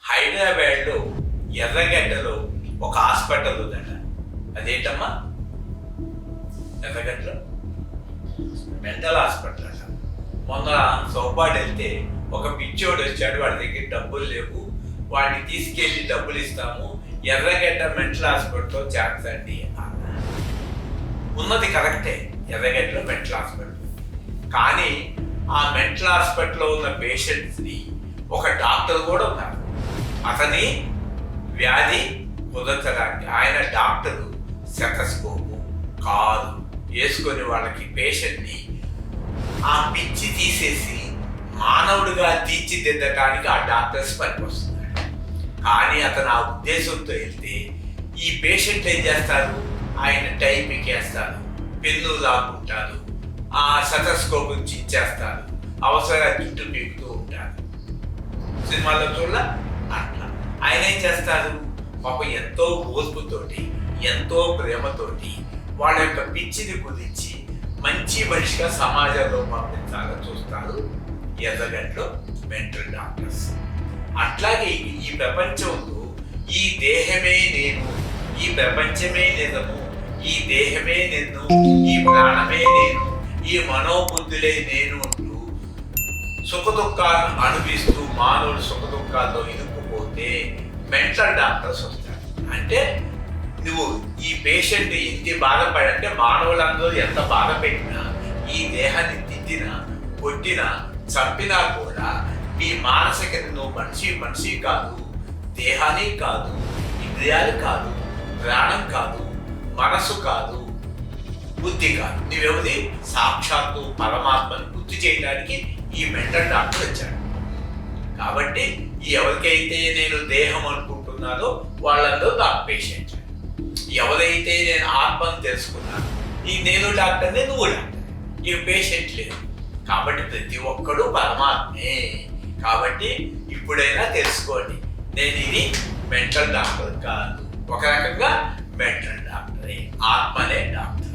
హైదరాబాద్లో ఎర్రగడ్డలో ఒక హాస్పిటల్ ఉందట. అదేంటమ్మా? ఎర్రగడ్డలో మెంటల్ హాస్పిటల్ అట. మొన్న సౌపాడు వెళ్తే ఒక పిచ్చోడు వచ్చాడు, వాడి దగ్గర డబ్బులు లేవు, వాడిని తీసుకెళ్ళి డబ్బులు ఇస్తాము, ఎర్రగడ్డ మెంటల్ హాస్పిటల్లో చేర్చండి అన్న. ఉన్నది కరెక్టే, ఎర్రగడ్డలో మెంటల్ హాస్పిటల్. కానీ ఆ మెంటల్ హాస్పిటల్లో ఉన్న పేషెంట్స్ని ఒక డాక్టర్ కూడా ఉన్నారు. అతని వ్యాధి కుదర్చడానికి ఆయన డాక్టరు శతస్కోపు కాదు వేసుకొని వాళ్ళకి పేషెంట్ని ఆ పిచ్చి తీసేసి మానవుడిగా తీర్చిదిద్దడానికి ఆ డాక్టర్స్ పనికొస్తున్నాడు. కానీ అతను ఆ ఉద్దేశంతో వెళ్తే ఈ పేషెంట్ ఏం చేస్తారు? ఆయన టైంకి వేస్తారు, పెన్ను లాక్కుంటారు, ఆ శతస్కోప్ నుంచి ఇచ్చేస్తారు, అవసరంగా జుట్టు పీకుతూ ఉంటారు. సినిమాలో చూడ అట్లా ఆయన ఏం చేస్తారు? పాపం ఎంతో ఓర్పుతోటి ఎంతో ప్రేమతోటి వాళ్ళ యొక్క పిచ్చిని కుదిర్చి మంచి మనిషిగా సమాజంలో పంపించాలని చూస్తారు ఎర్రగడ్డలో మెంటల్ డాక్టర్స్. అట్లాగే ఈ ప్రపంచంలో ఈ దేహమే నేను, ఈ ప్రపంచమే నిజము, ఈ దేహమే నిన్ను, ఈ ప్రాణమే నేను, ఈ మనోబుద్ధులే నేను అంటూ సుఖదుఖాలను అనుభవిస్తూ మానవుడు సుఖదుఖాల్లో ఇరుక్కుపోతే మెంటల్ డాక్టర్స్ వస్తారు. అంటే నువ్వు ఈ పేషెంట్ ఎంత బాధపడంటే మానవులందరూ ఎంత బాధ పెట్టినా, ఈ దేహాన్ని తిట్టినా కొట్టినా చంపినా కూడా నీ మానసిక నువ్వు మనిషి కాదు, దేహాన్ని కాదు, ఇంద్రియాలు కాదు, ప్రాణం కాదు, మనసు కాదు, బుద్ధి కాదు, నువ్వెవరి సాక్షాత్తు పరమాత్మను గుర్తు చేయడానికి ఈ మెంటల్ డాక్టర్ వచ్చాడు. కాబట్టి ఎవరికైతే నేను దేహం అనుకుంటున్నానో వాళ్ళందరూ నాకు పేషెంట్. ఎవరైతే నేను ఆత్మను తెలుసుకున్నాను, ఈ నేను డాక్టర్నే, నువ్వు డాక్టర్, ఈ పేషెంట్ లేదు. కాబట్టి ప్రతి ఒక్కడు పరమాత్మే. కాబట్టి ఇప్పుడైనా తెలుసుకోండి, నేను ఇది మెంటల్ డాక్టర్ కాదు, ఒక రకంగా మెంటల్ డాక్టరే, ఆత్మనే డాక్టర్.